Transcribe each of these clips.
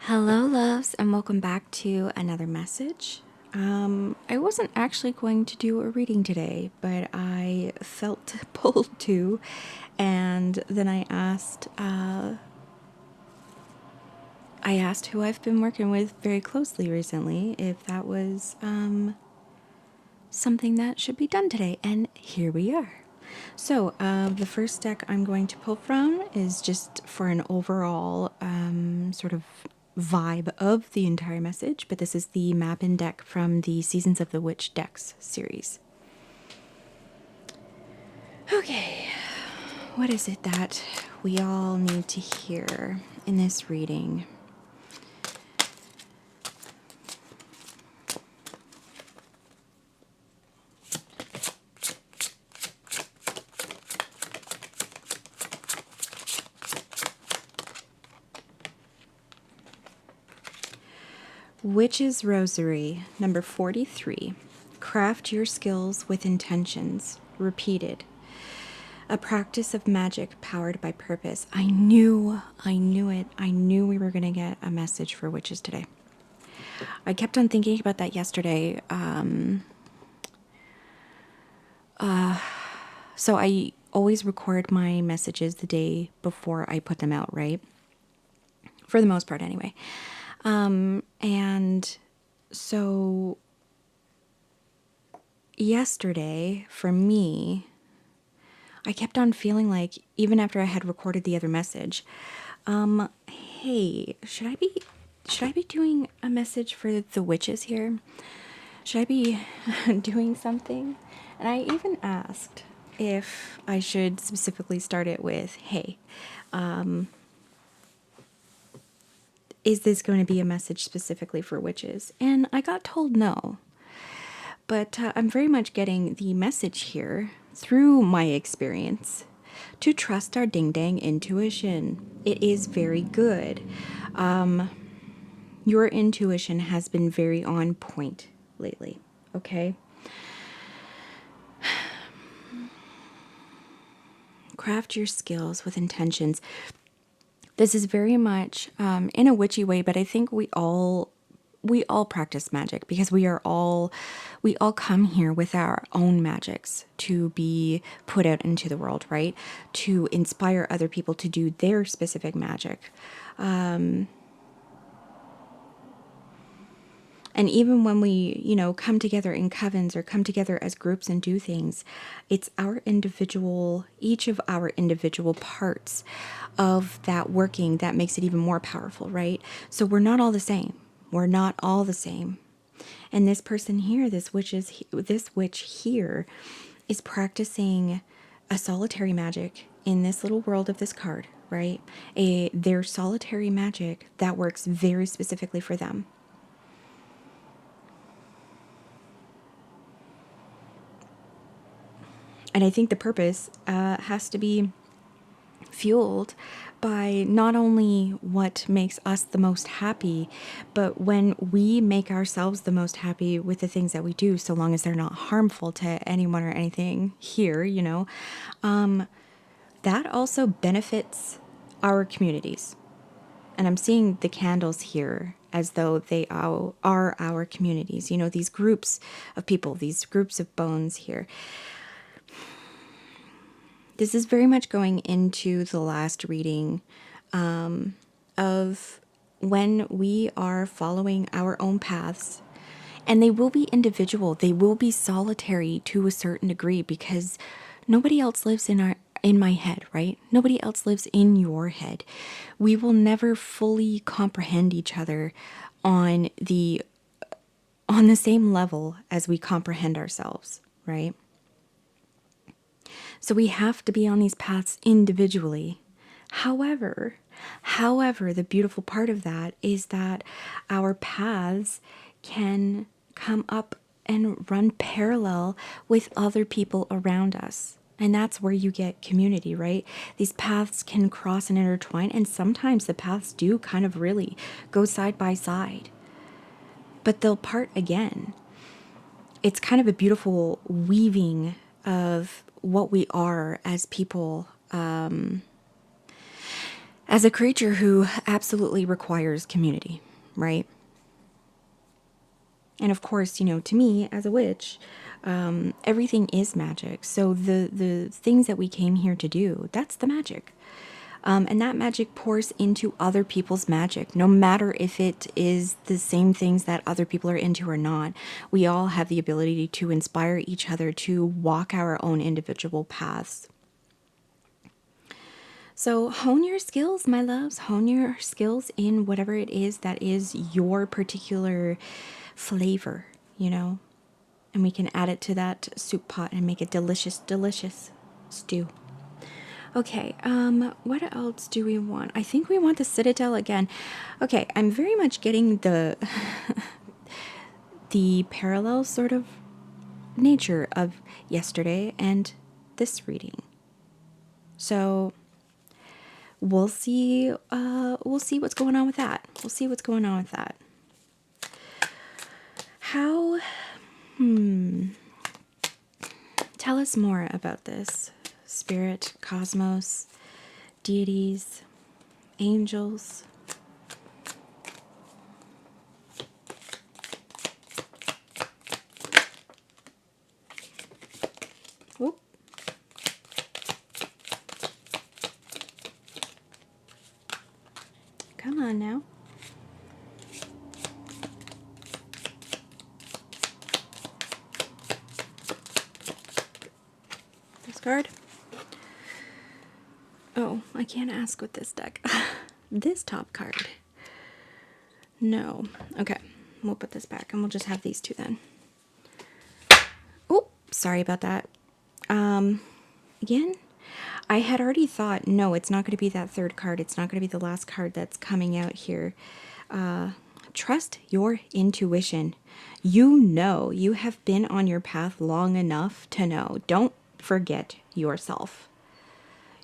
Hello, loves, and welcome back to another message. I wasn't actually going to do a reading today, but I felt pulled to, and then I asked who I've been working with very closely recently if that was something that should be done today, and here we are. So, the first deck I'm going to pull from is just for an overall sort of vibe of the entire message, but this is the map-in deck from the Seasons of the Witch decks series. Okay, what is it that we all need to hear in this reading? Witch's Rosary, number 43. Craft your skills with intentions. Repeated. A practice of magic powered by purpose. I knew it. I knew we were going to get a message for witches today. I kept on thinking about that yesterday. So I always record my messages the day before I put them out, right? For the most part, anyway. And so yesterday, for me, I kept on feeling like, even after I had recorded the other message, hey, should I be doing a message for the witches here? Should I be doing something? And I even asked if I should specifically start it with, hey, is this going to be a message specifically for witches? And I got told no. But I'm very much getting the message here through my experience to trust our ding-dang intuition. It is very good. Your intuition has been very on point lately, okay? Craft your skills with intentions. This is very much in a witchy way, but I think we all practice magic because we all come here with our own magics to be put out into the world, right? To inspire other people to do their specific magic. And even when we, come together in covens or come together as groups and do things, it's each of our individual parts of that working that makes it even more powerful, right? So we're not all the same. We're not all the same. And this person here, this witch here, is practicing a solitary magic in this little world of this card, right? Their solitary magic that works very specifically for them. And I think the purpose has to be fueled by not only what makes us the most happy, but when we make ourselves the most happy with the things that we do, so long as they're not harmful to anyone or anything here, that also benefits our communities. And I'm seeing the candles here as though they are our communities, these groups of people, these groups of bones here. This is very much going into the last reading of when we are following our own paths. And they will be individual. They will be solitary to a certain degree because nobody else lives in my head, right? Nobody else lives in your head. We will never fully comprehend each other on the same level as we comprehend ourselves, right? So we have to be on these paths individually. However, the beautiful part of that is that our paths can come up and run parallel with other people around us. And that's where you get community, right? These paths can cross and intertwine, and sometimes the paths do kind of really go side by side. But they'll part again. It's kind of a beautiful weaving of what we are as people, as a creature who absolutely requires community, right? And of course, to me as a witch, everything is magic. So the things that we came here to do, that's the magic. And that magic pours into other people's magic, no matter if it is the same things that other people are into or not. We all have the ability to inspire each other to walk our own individual paths. So hone your skills, my loves. Hone your skills in whatever it is that is your particular flavor, and we can add it to that soup pot and make a delicious, delicious stew. Okay, what else do we want? I think we want the Citadel again. Okay, I'm very much getting the the parallel sort of nature of yesterday and this reading. So we'll see what's going on with that. We'll see what's going on with that. How tell us more about this. Spirit, cosmos, deities, angels. Oop. Come on now. Discard. Oh, I can't ask with this deck. This top card. No. Okay, we'll put this back and we'll just have these two then. Oh, sorry about that. Again, I had already thought, no, it's not going to be that third card. It's not going to be the last card that's coming out here. Trust your intuition. You have been on your path long enough to know. Don't forget yourself.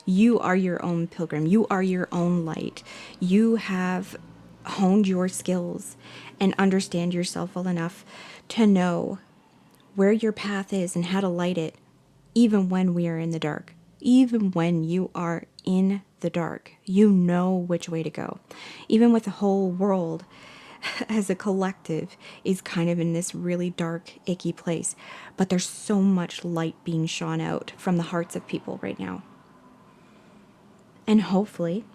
You are your own pilgrim. You are your own light. You have honed your skills and understand yourself well enough to know where your path is and how to light it, even when we are in the dark. Even when you are in the dark, you know which way to go. Even with the whole world as a collective is kind of in this really dark, icky place. But there's so much light being shone out from the hearts of people right now. And hopefully,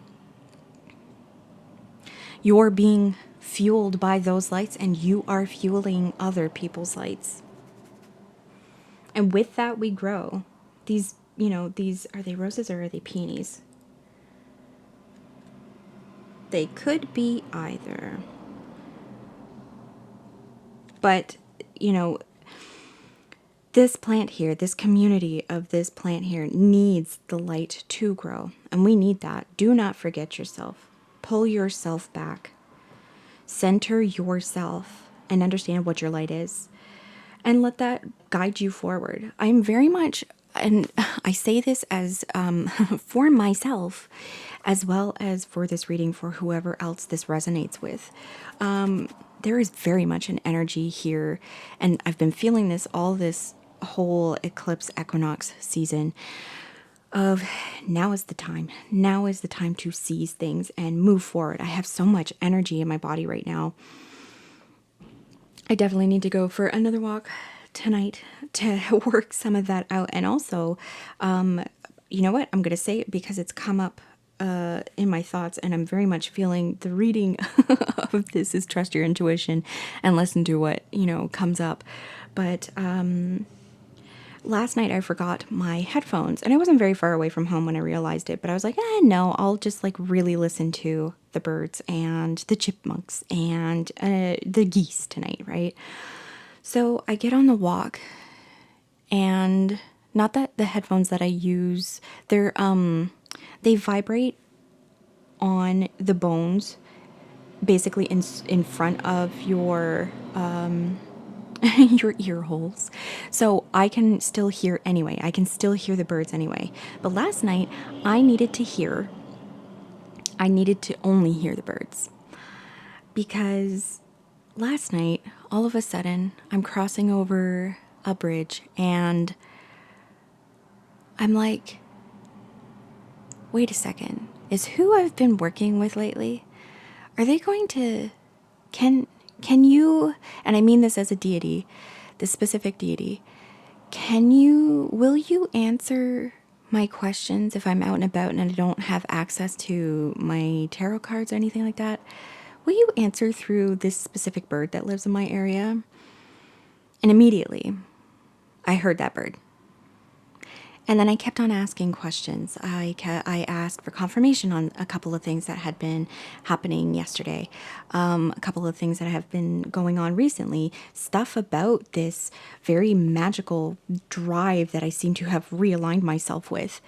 you're being fueled by those lights and you are fueling other people's lights. And with that, we grow. These, are they roses or are they peonies? They could be either. But, this plant here, this community of this plant here needs the light to grow. And we need that. Do not forget yourself. Pull yourself back. Center yourself and understand what your light is. And let that guide you forward. I'm very much, and I say this as for myself, as well as for this reading for whoever else this resonates with. There is very much an energy here, and I've been feeling this all this whole eclipse equinox season of now is the time. Now is the time to seize things and move forward. I have so much energy in my body right now. I definitely need to go for another walk tonight to work some of that out. And also, you know what? I'm going to say it because it's come up in my thoughts, and I'm very much feeling the reading of this is trust your intuition and listen to what, comes up. But last night I forgot my headphones, and I wasn't very far away from home when I realized it, but I was like, no, I'll just really listen to the birds and the chipmunks and the geese tonight, right? So I get on the walk, and not that the headphones that I use, they vibrate on the bones, basically in front of your your ear holes. So I can still hear anyway. I can still hear the birds anyway. But last night I needed to only hear the birds. Because last night, all of a sudden, I'm crossing over a bridge and I'm like, wait a second. is who I've been working with lately. Are they going to, can you, and I mean this as a deity, this specific deity, will you answer my questions if I'm out and about and I don't have access to my tarot cards or anything like that? Will you answer through this specific bird that lives in my area? And immediately, I heard that bird. And then I kept on asking questions. I asked for confirmation on a couple of things that had been happening yesterday, a couple of things that have been going on recently, stuff about this very magical drive that I seem to have realigned myself with.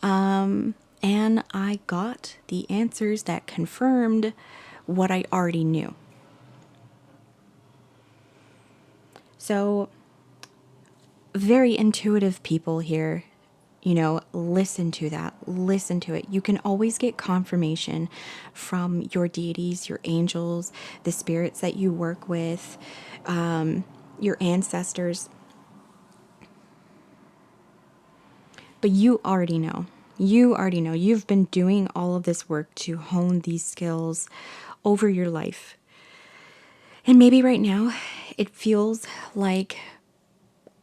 And I got the answers that confirmed what I already knew. So, very intuitive people here. Listen to that. Listen to it. You can always get confirmation from your deities, your angels, the spirits that you work with, your ancestors. But you already know. You already know. You've been doing all of this work to hone these skills over your life. And maybe right now it feels like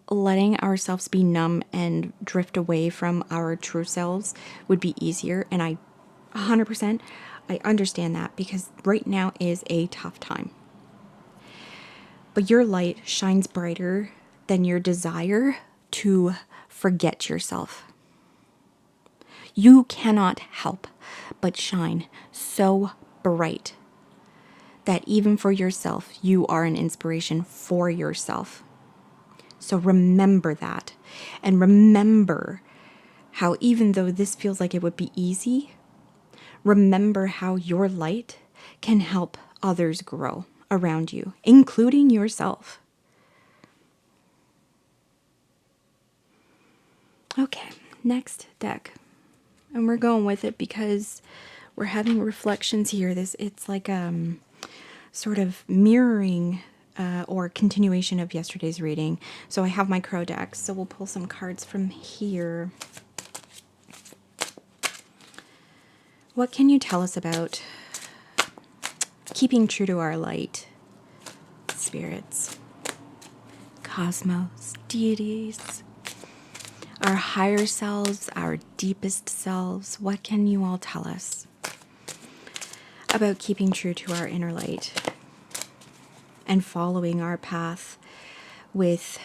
letting ourselves be numb and drift away from our true selves would be easier. And I 100%, I understand that, because right now is a tough time. But your light shines brighter than your desire to forget yourself. You cannot help but shine so bright that even for yourself, you are an inspiration for yourself. So remember that, and remember how, even though this feels like it would be easy, remember how your light can help others grow around you, including yourself. Okay, next deck. And we're going with it because we're having reflections here. It's like sort of mirroring or continuation of yesterday's reading. So I have my crow deck, so we'll pull some cards from here. What can you tell us about keeping true to our light? Spirits, cosmos, deities, our higher selves, our deepest selves. What can you all tell us about keeping true to our inner light and following our path with,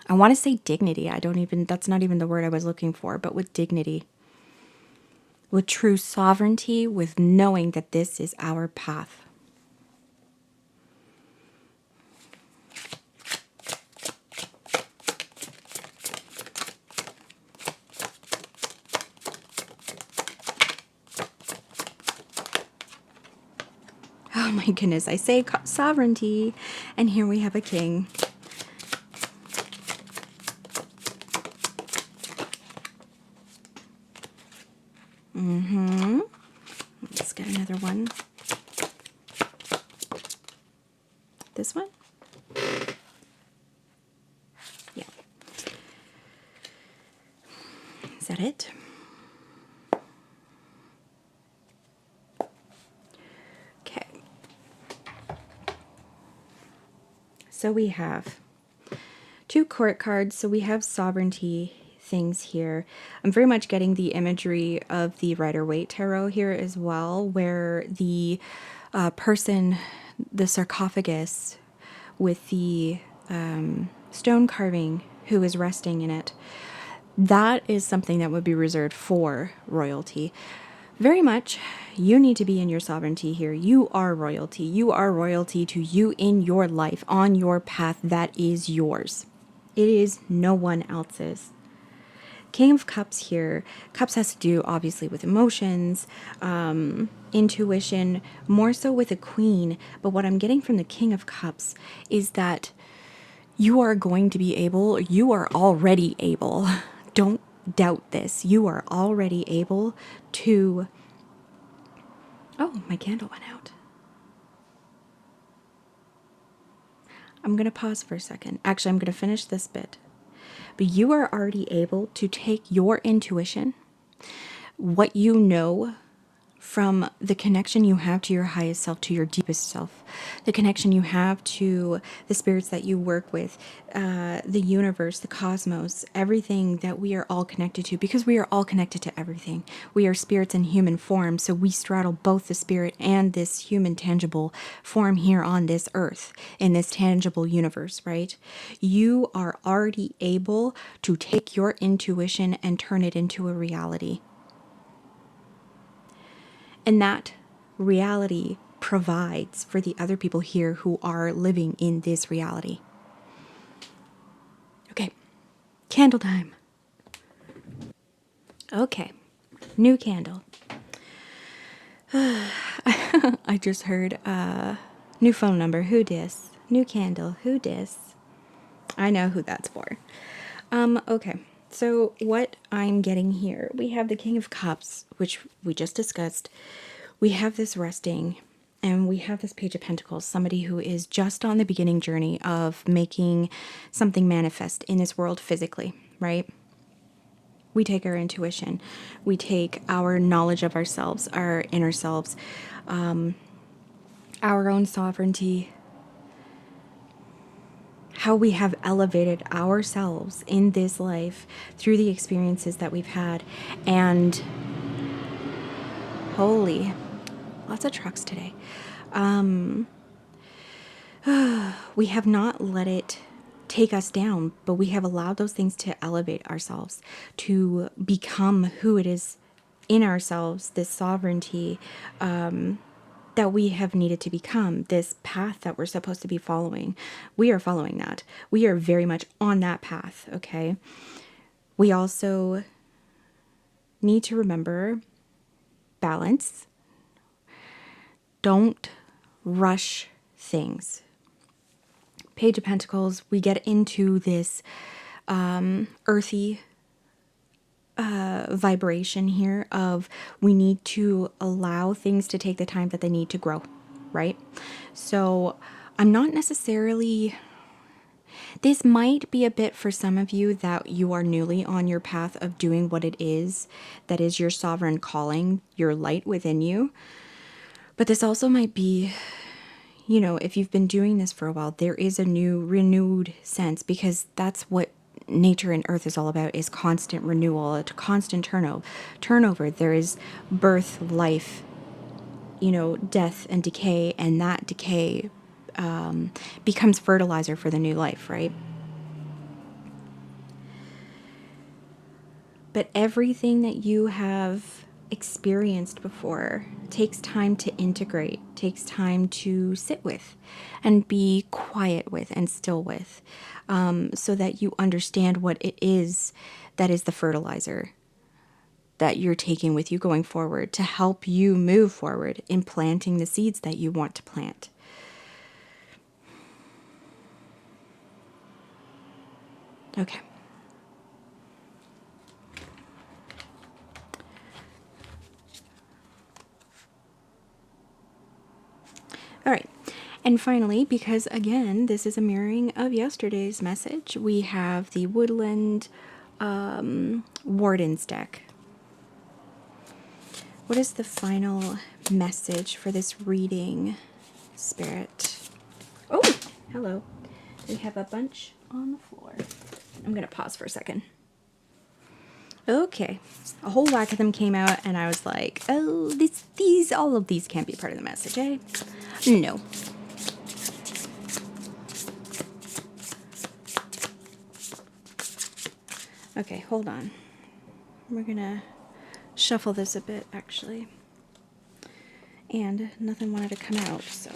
I want to say dignity. That's not even the word I was looking for, but with dignity, with true sovereignty, with knowing that this is our path. Oh my goodness, I say sovereignty, and here we have a king. Let's get another one. This one? Yeah. Is that it? Okay. So we have 2 court cards. So we have sovereignty things here. I'm very much getting the imagery of the Rider-Waite Tarot here as well, where the person, the sarcophagus with the stone carving who is resting in it, that is something that would be reserved for royalty. Very much, you need to be in your sovereignty here. You are royalty. You are royalty to you in your life, on your path that is yours. It is no one else's. King of Cups here. Cups has to do, obviously, with emotions, intuition, more so with a queen. But what I'm getting from the King of Cups is that you are going to be able, you are already able, don't doubt this, you are already able to... Oh, my candle went out. I'm going to pause for a second. Actually, I'm going to finish this bit. But you are already able to take your intuition, what you know from the connection you have to your highest self, to your deepest self, the connection you have to the spirits that you work with, the universe, the cosmos, everything that we are all connected to, because we are all connected to everything. We are spirits in human form, so we straddle both the spirit and this human tangible form here on this earth, in this tangible universe, right? You are already able to take your intuition and turn it into a reality. And that reality provides for the other people here who are living in this reality. Okay, candle time. Okay, new candle. I just heard new phone number. Who dis? New candle. Who dis? I know who that's for. Okay. So what I'm getting here, we have the King of Cups, which we just discussed. We have this resting, and we have this Page of Pentacles, somebody who is just on the beginning journey of making something manifest in this world physically, right? We take our intuition, we take our knowledge of ourselves, our inner selves, our own sovereignty, how we have elevated ourselves in this life through the experiences that we've had. And holy, lots of trucks today. We have not let it take us down, but we have allowed those things to elevate ourselves, to become who it is in ourselves, this sovereignty that we have needed to become, this path that we're supposed to be following. We are following that. We are very much on that path, okay? We also need to remember balance. Don't rush things. Page of Pentacles, we get into this earthy vibration here of we need to allow things to take the time that they need to grow, right? So I'm not necessarily... This might be a bit for some of you that you are newly on your path of doing what it is that is your sovereign calling, your light within you. But this also might be, you know, if you've been doing this for a while, there is a new renewed sense, because that's what nature and earth is all about, is constant renewal, a constant turnover. There is birth, life, you know, death and decay, and that decay becomes fertilizer for the new life, right? But everything that you have experienced before takes time to integrate, takes time to sit with and be quiet with and still with, so that you understand what it is that is the fertilizer that you're taking with you going forward to help you move forward in planting the seeds that you want to plant. Okay. All right. And finally, because again, this is a mirroring of yesterday's message, we have the Woodland Warden's deck. What is the final message for this reading, Spirit? Oh, hello. We have a bunch on the floor. I'm going to pause for a second. Okay. A whole whack of them came out, and I was like, oh, all of these can't be part of the message, eh? No. Okay, hold on. We're going to shuffle this a bit, actually. And nothing wanted to come out, so...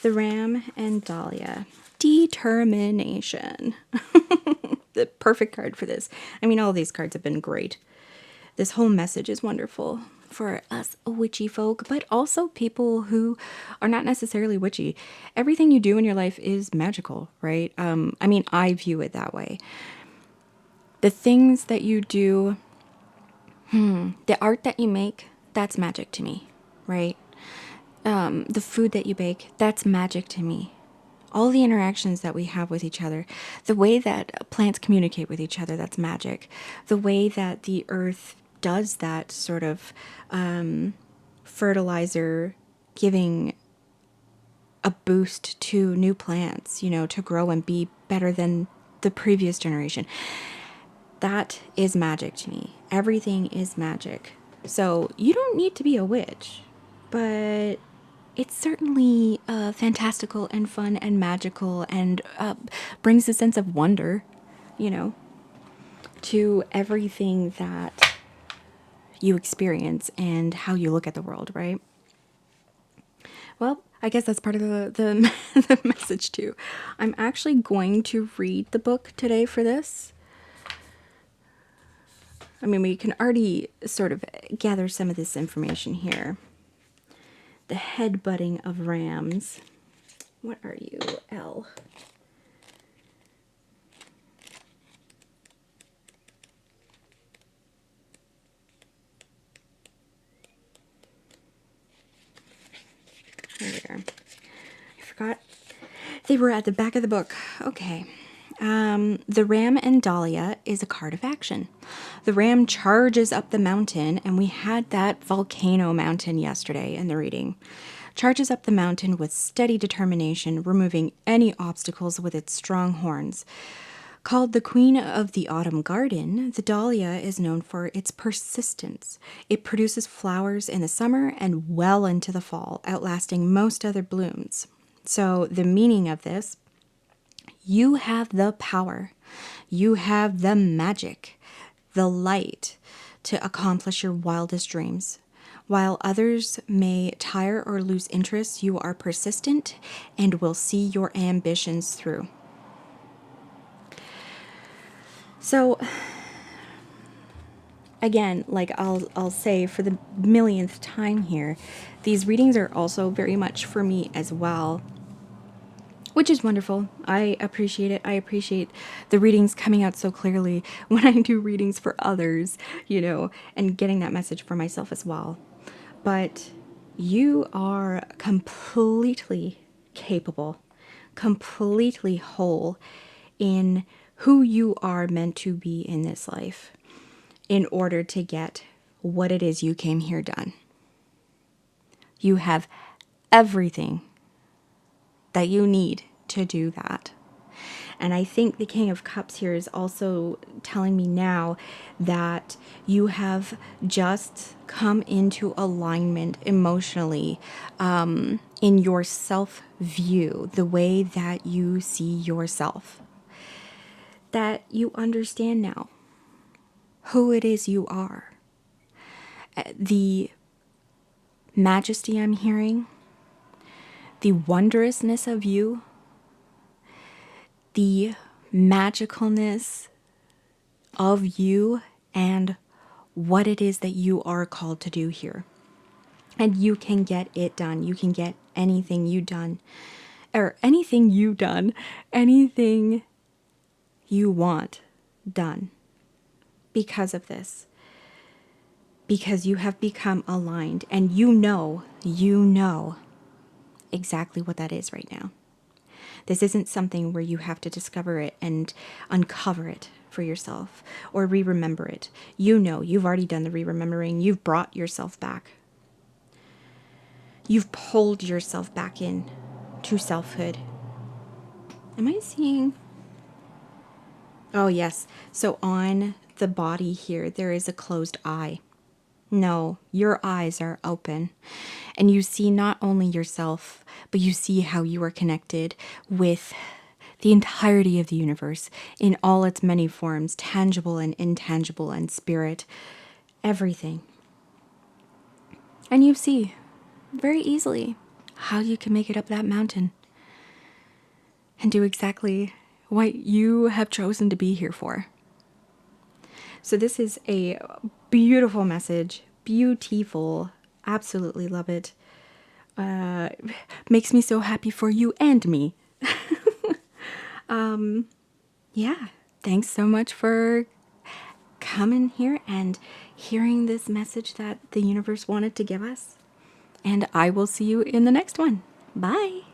The Ram and Dahlia. Determination. The perfect card for this. I mean, all these cards have been great. This whole message is wonderful. for us witchy folk, but also people who are not necessarily witchy. Everything you do in your life is magical, right? I mean, I view it that way. The things that you do, the art that you make, that's magic to me, right? The food that you bake, that's magic to me. All the interactions that we have with each other, the way that plants communicate with each other, that's magic. The way that the earth does that sort of fertilizer, giving a boost to new plants, you know, to grow and be better than the previous generation. That is magic to me. Everything is magic. So you don't need to be a witch, but it's certainly fantastical and fun and magical and brings a sense of wonder, you know, to everything that you experience and how you look at the world, right? Well, I guess that's part of the, the message too. I'm actually going to read the book today for this. I mean, we can already sort of gather some of this information here. The headbutting of rams. What are you, L? There we are. I forgot. They were at the back of the book. Okay. The Ram and Dahlia is a card of action. The ram charges up the mountain, and we had that volcano mountain yesterday in the reading. Charges up the mountain with steady determination, removing any obstacles with its strong horns. Called the Queen of the Autumn Garden, the dahlia is known for its persistence. It produces flowers in the summer and well into the fall, outlasting most other blooms. So the meaning of this: you have the power, you have the magic, the light to accomplish your wildest dreams. While others may tire or lose interest, you are persistent and will see your ambitions through. So, again, like I'll say for the millionth time here, these readings are also very much for me as well, which is wonderful. I appreciate it. I appreciate the readings coming out so clearly when I do readings for others, you know, and getting that message for myself as well. But you are completely capable, completely whole in who you are meant to be in this life in order to get what it is you came here done. You have everything that you need to do that. And I think the King of Cups here is also telling me now that you have just come into alignment emotionally in your self-view, the way that you see yourself. That you understand now who it is you are. The majesty I'm hearing, the wondrousness of you, the magicalness of you, and what it is that you are called to do here. And you can get it done. You can get anything you done, or anything you done, anything you want done because of this. Because you have become aligned, and you know exactly what that is right now. This isn't something where you have to discover it and uncover it for yourself or re-remember it. You know, you've already done the re-remembering. You've brought yourself back. You've pulled yourself back in to selfhood. Am I seeing? Oh, yes. So on the body here, there is a closed eye. No, your eyes are open, and you see not only yourself, but you see how you are connected with the entirety of the universe in all its many forms, tangible and intangible and spirit, everything. And you see very easily how you can make it up that mountain and do exactly what you have chosen to be here for. So this is a beautiful message, beautiful. Absolutely love it. Makes me so happy for you and me. Yeah, thanks so much for coming here and hearing this message that the universe wanted to give us. And I will see you in the next one. Bye.